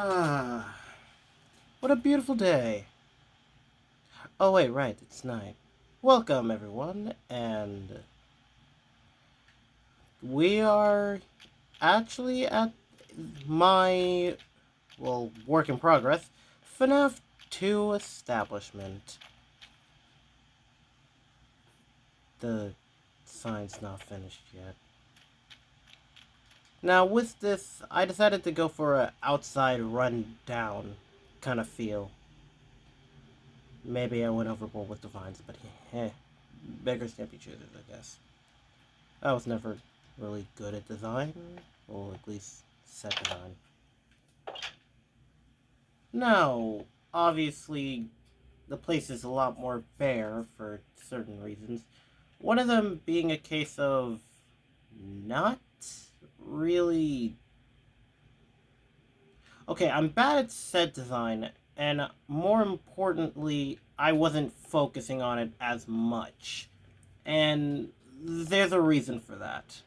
Ah, what a beautiful day. Oh, wait, right, it's night. Welcome, everyone, and we are actually at my, work in progress, FNAF 2 establishment. The sign's not finished yet. Now, with this, I decided to go for an outside run-down kind of feel. Maybe I went overboard with the vines, but beggars can't be choosers, I guess. I was never really good at design, or at least set design. Now, obviously, the place is a lot more bare for certain reasons. One of them being a case of not really. Okay, I'm bad at set design, and more importantly, I wasn't focusing on it as much. And there's a reason for that.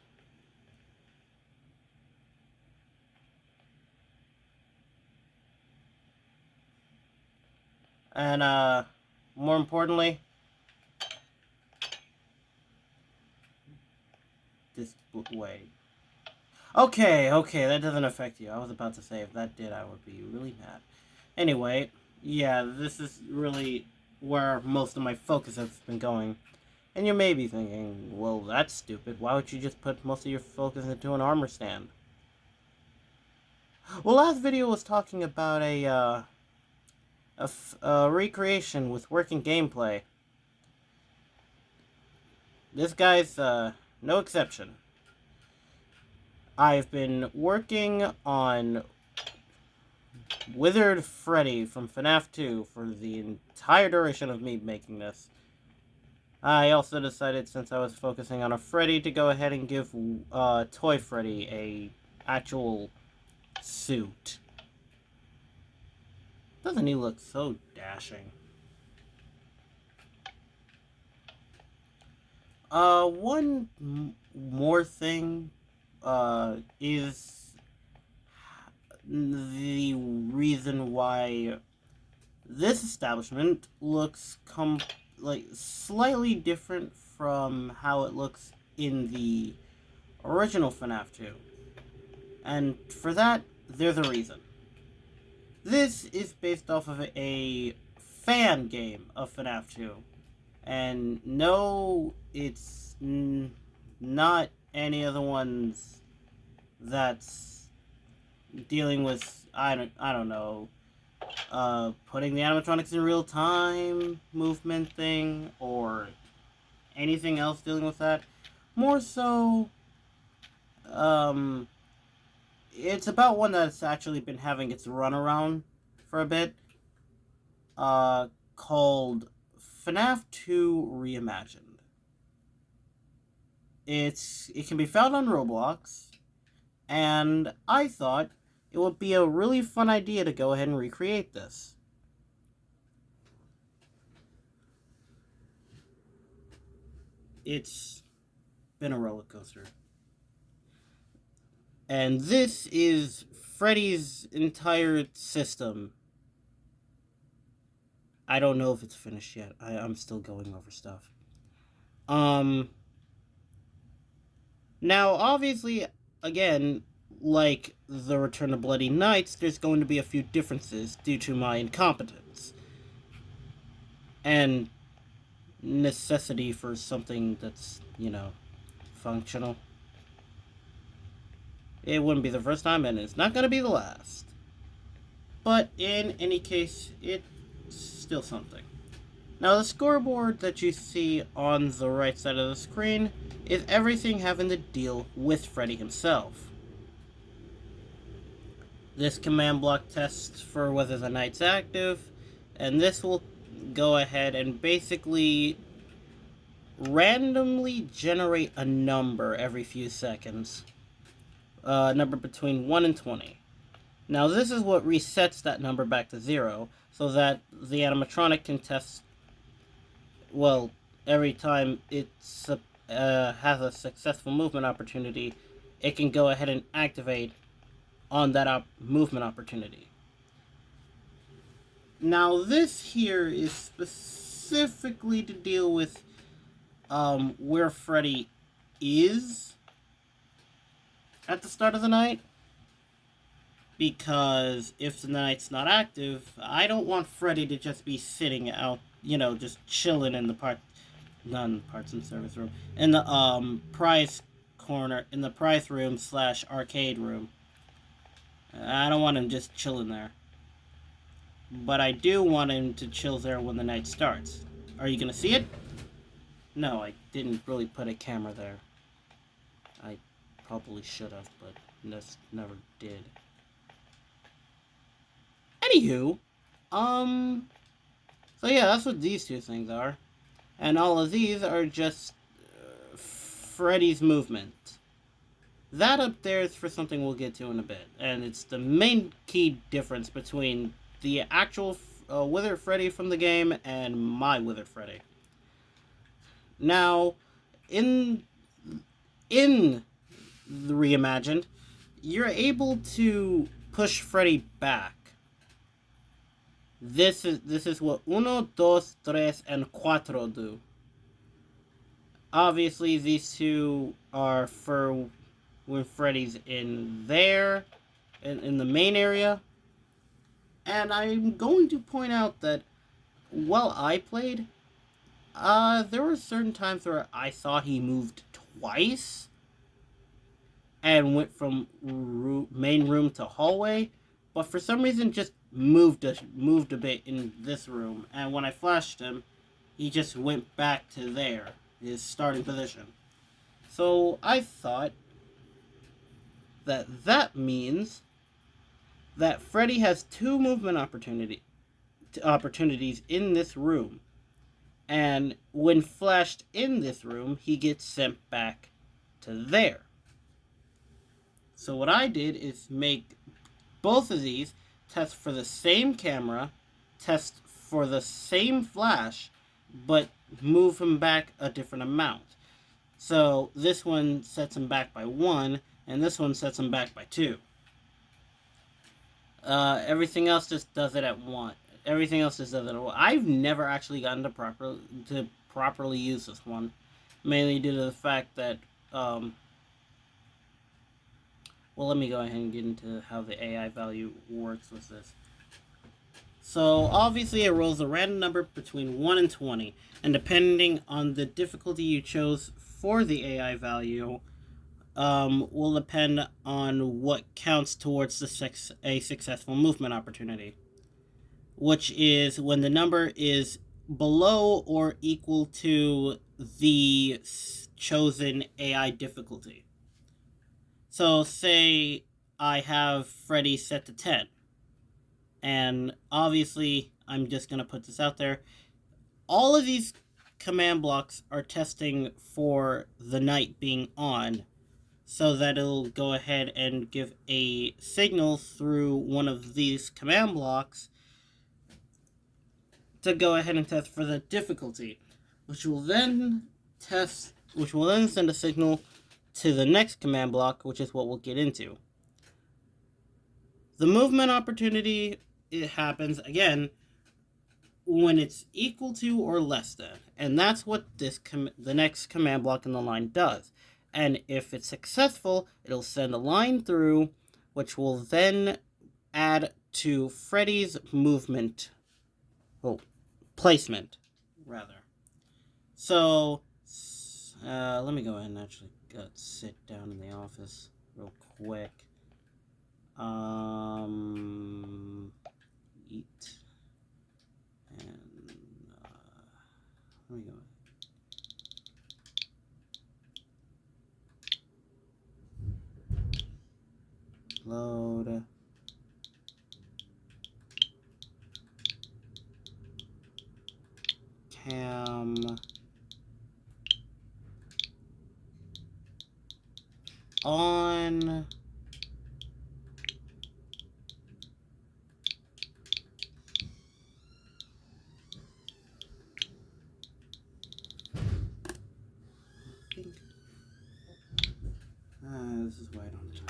And, more importantly, this way. Okay, that doesn't affect you. I was about to say if that did, I would be really mad. Anyway, yeah, this is really where most of my focus has been going. And you may be thinking, well, that's stupid. Why would you just put most of your focus into an armor stand? Well, last video was talking about a recreation with working gameplay. This guy's, no exception. I've been working on Withered Freddy from FNAF 2 for the entire duration of me making this. I also decided, since I was focusing on a Freddy, to go ahead and give Toy Freddy a actual suit. Doesn't he look so dashing? One more thing is the reason why this establishment looks slightly different from how it looks in the original FNAF 2. And for that, there's a reason. This is based off of a fan game of FNAF 2. And no, it's not any of the ones that's dealing with, I don't know, putting the animatronics in real time movement thing or anything else dealing with that. More so, it's about one that's actually been having its run around for a bit, called FNAF 2 Reimagined. It can be found on Roblox, and I thought it would be a really fun idea to go ahead and recreate this. It's been a roller coaster. And this is Freddy's entire system. I don't know if it's finished yet. I'm still going over stuff. Now, obviously, again, like the Return of Bloody Nights, there's going to be a few differences due to my incompetence. And necessity for something that's, functional. It wouldn't be the first time, and it's not going to be the last. But in any case, it's still something. Now, the scoreboard that you see on the right side of the screen is everything having to deal with Freddy himself. This command block tests for whether the night's active, and this will go ahead and basically randomly generate a number every few seconds. A number between 1 and 20. Now, this is what resets that number back to 0, so that the animatronic can test, every time it has a successful movement opportunity, it can go ahead and activate on that movement opportunity. Now this here is specifically to deal with where Freddy is at the start of the night. Because if the night's not active, I don't want Freddy to just be sitting out, just chilling in the parts and service room, in the prize corner, in the prize room / arcade room. I don't want him just chilling there. But I do want him to chill there when the night starts. Are you gonna see it? No, I didn't really put a camera there. I probably should have, but just never did. Anywho, so yeah, that's what these two things are. And all of these are just Freddy's movement. That up there is for something we'll get to in a bit. And it's the main key difference between the actual Withered Freddy from the game and my Withered Freddy. Now, in the Reimagined, you're able to push Freddy back. This is what 1, 2, 3, and 4 do. Obviously, these two are for when Freddy's in there, in the main area. And I'm going to point out that while I played, there were certain times where I thought he moved twice and went from main room to hallway, but for some reason just moved a bit in this room, and when I flashed him, he just went back to there, his starting position. So I thought that means that Freddy has 2 movement opportunities in this room, and when flashed in this room, he gets sent back to there. So what I did is make both of these test for the same camera, test for the same flash, but move him back a different amount. So this one sets him back by 1, and this one sets him back by 2. Everything else just does it at 1. Everything else just does it at 1. I've never actually gotten to properly use this one, mainly due to the fact that well, let me go ahead and get into how the AI value works with this. So, obviously, it rolls a random number between 1 and 20, and depending on the difficulty you chose for the AI value, will depend on what counts towards a successful movement opportunity, which is when the number is below or equal to the chosen AI difficulty. So, say I have Freddy set to 10. And obviously, I'm just going to put this out there. All of these command blocks are testing for the night being on, so that it'll go ahead and give a signal through one of these command blocks to go ahead and test for the difficulty, which will then send a signal to the next command block, which is what we'll get into. The movement opportunity, it happens again when it's equal to or less than, and that's what the next command block in the line does. And if it's successful, it'll send a line through, which will then add to Freddy's movement, placement, rather. So, let me go ahead and actually sit down in the office real quick. Eat. And, let me go. Load. Cam. On. This is why I don't.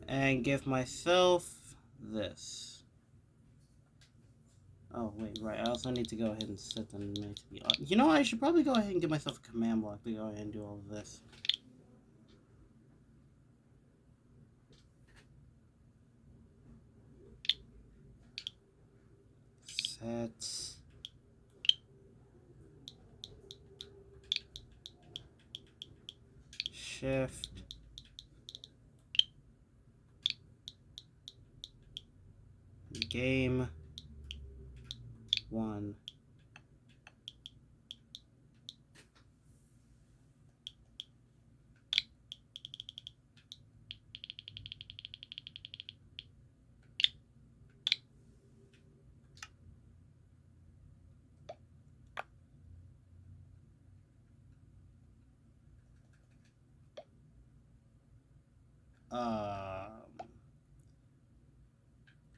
And give myself this. Oh, wait, right. I also need to go ahead and set them to be on. You know, I should probably go ahead and give myself a command block to go ahead and do all of this. Set. Shift. Game 1.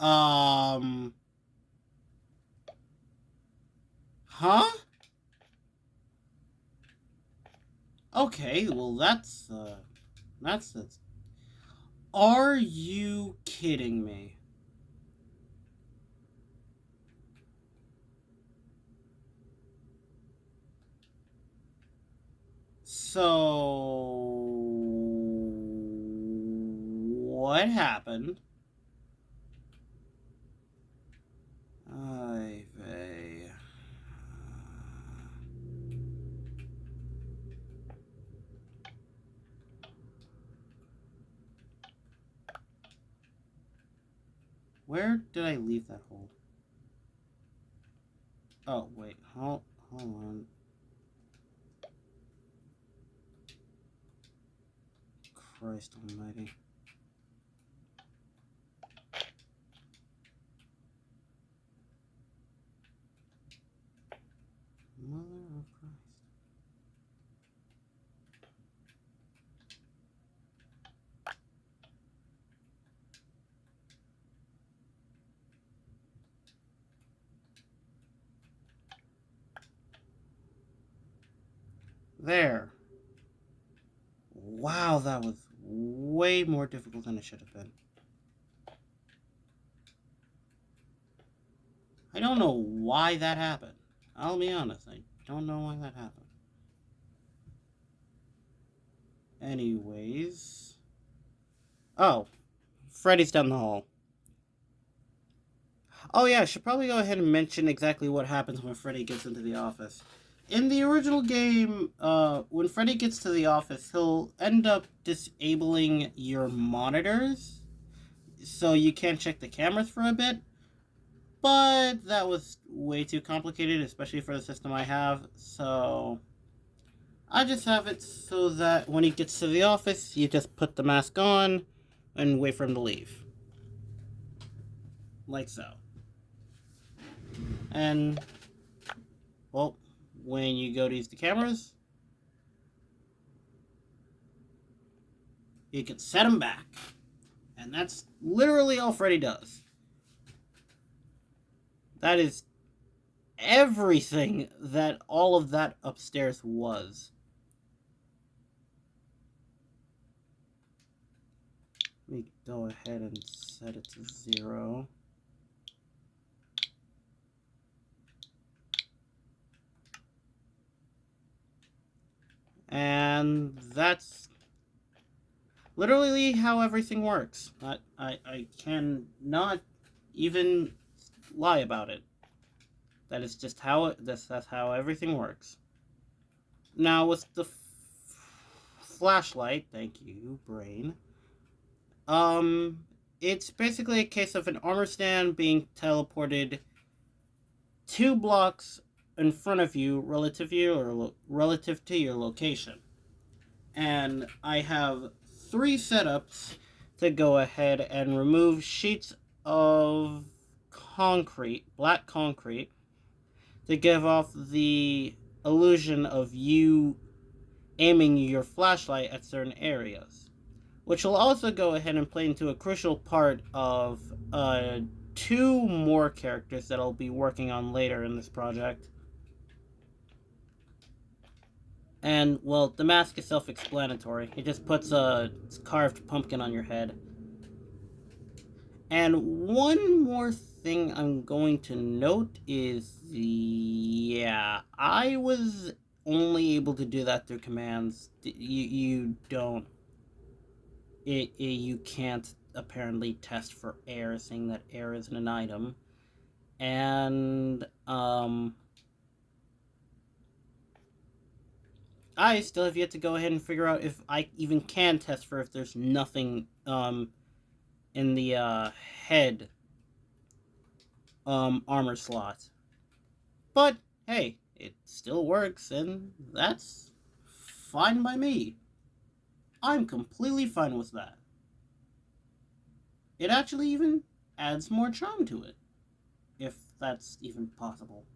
Um. Huh? Okay, well that's. Are you kidding me? So. What happened? Ay vey. Where did I leave that hole? Oh, wait. Hold on. Christ almighty. Mother of Christ. There. Wow, that was way more difficult than it should have been. I don't know why that happened. I'll be honest, I don't know why that happened. Anyways. Oh, Freddy's down the hall. Oh yeah, I should probably go ahead and mention exactly what happens when Freddy gets into the office. In the original game, when Freddy gets to the office, he'll end up disabling your monitors, so you can't check the cameras for a bit. But that was way too complicated, especially for the system I have, so I just have it so that when he gets to the office, you just put the mask on and wait for him to leave. Like so. And, well, when you go to use the cameras, you can set them back. And that's literally all Freddy does. That is everything that all of that upstairs was. Let me go ahead and set it to 0. And that's literally how everything works. I cannot even lie about it. That is just how that's how everything works. Now with the flashlight, thank you, brain. It's basically a case of an armor stand being teleported 2 blocks in front of you, relative to your location. And I have 3 setups to go ahead and remove sheets of concrete, black concrete, to give off the illusion of you aiming your flashlight at certain areas, which will also go ahead and play into a crucial part of 2 more characters that I'll be working on later in this project. And, well, the mask is self-explanatory. It just puts a carved pumpkin on your head. And one more thing I'm going to note is yeah, I was only able to do that through commands. You don't you can't apparently test for air, saying that air isn't an item, and I still have yet to go ahead and figure out if I even can test for if there's nothing in the head armor slot. But hey, it still works, and that's fine by me. I'm completely fine with that. It actually even adds more charm to it, if that's even possible.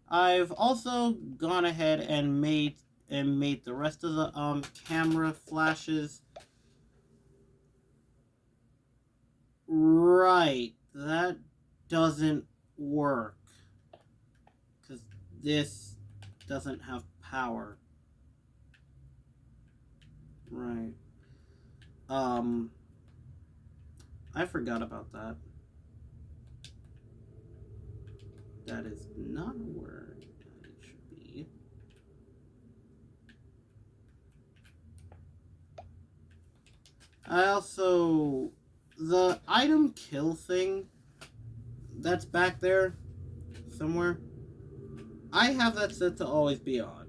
I've also gone ahead and made the rest of the camera flashes right. That doesn't work because this doesn't have power. Right. I forgot about that. That is not where it should be. I also... The item kill thing that's back there somewhere, I have that set to always be on.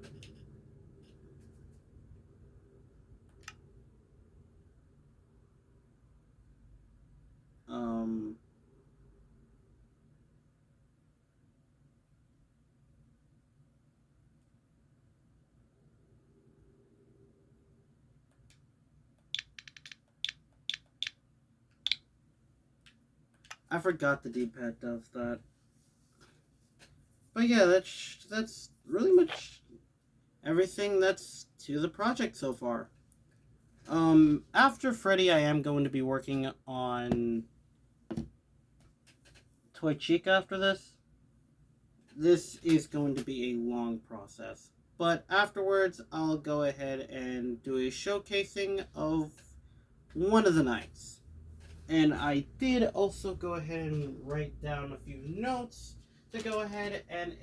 Um... I forgot the D-pad does that. But yeah, that's really much everything that's to the project so far. After Freddy, I am going to be working on Toy Chica after this. This is going to be a long process. But afterwards, I'll go ahead and do a showcasing of one of the nights. And I did also go ahead and write down a few notes to go ahead and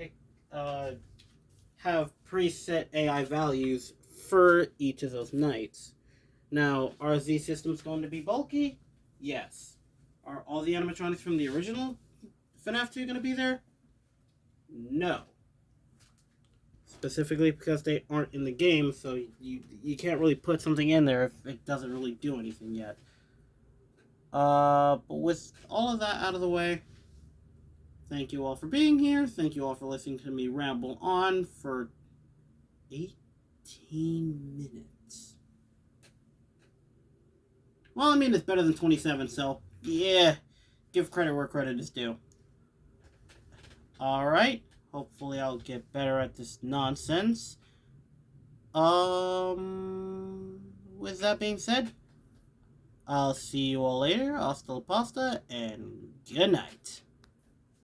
have preset AI values for each of those nights. Now, are these systems going to be bulky? Yes. Are all the animatronics from the original FNAF 2 going to be there? No. Specifically because they aren't in the game, so you can't really put something in there if it doesn't really do anything yet. But with all of that out of the way, thank you all for being here. Thank you all for listening to me ramble on for 18 minutes. Well, I mean, it's better than 27, so yeah, give credit where credit is due. Alright, hopefully I'll get better at this nonsense. With that being said, I'll see you all later. Hasta la pasta, and good night.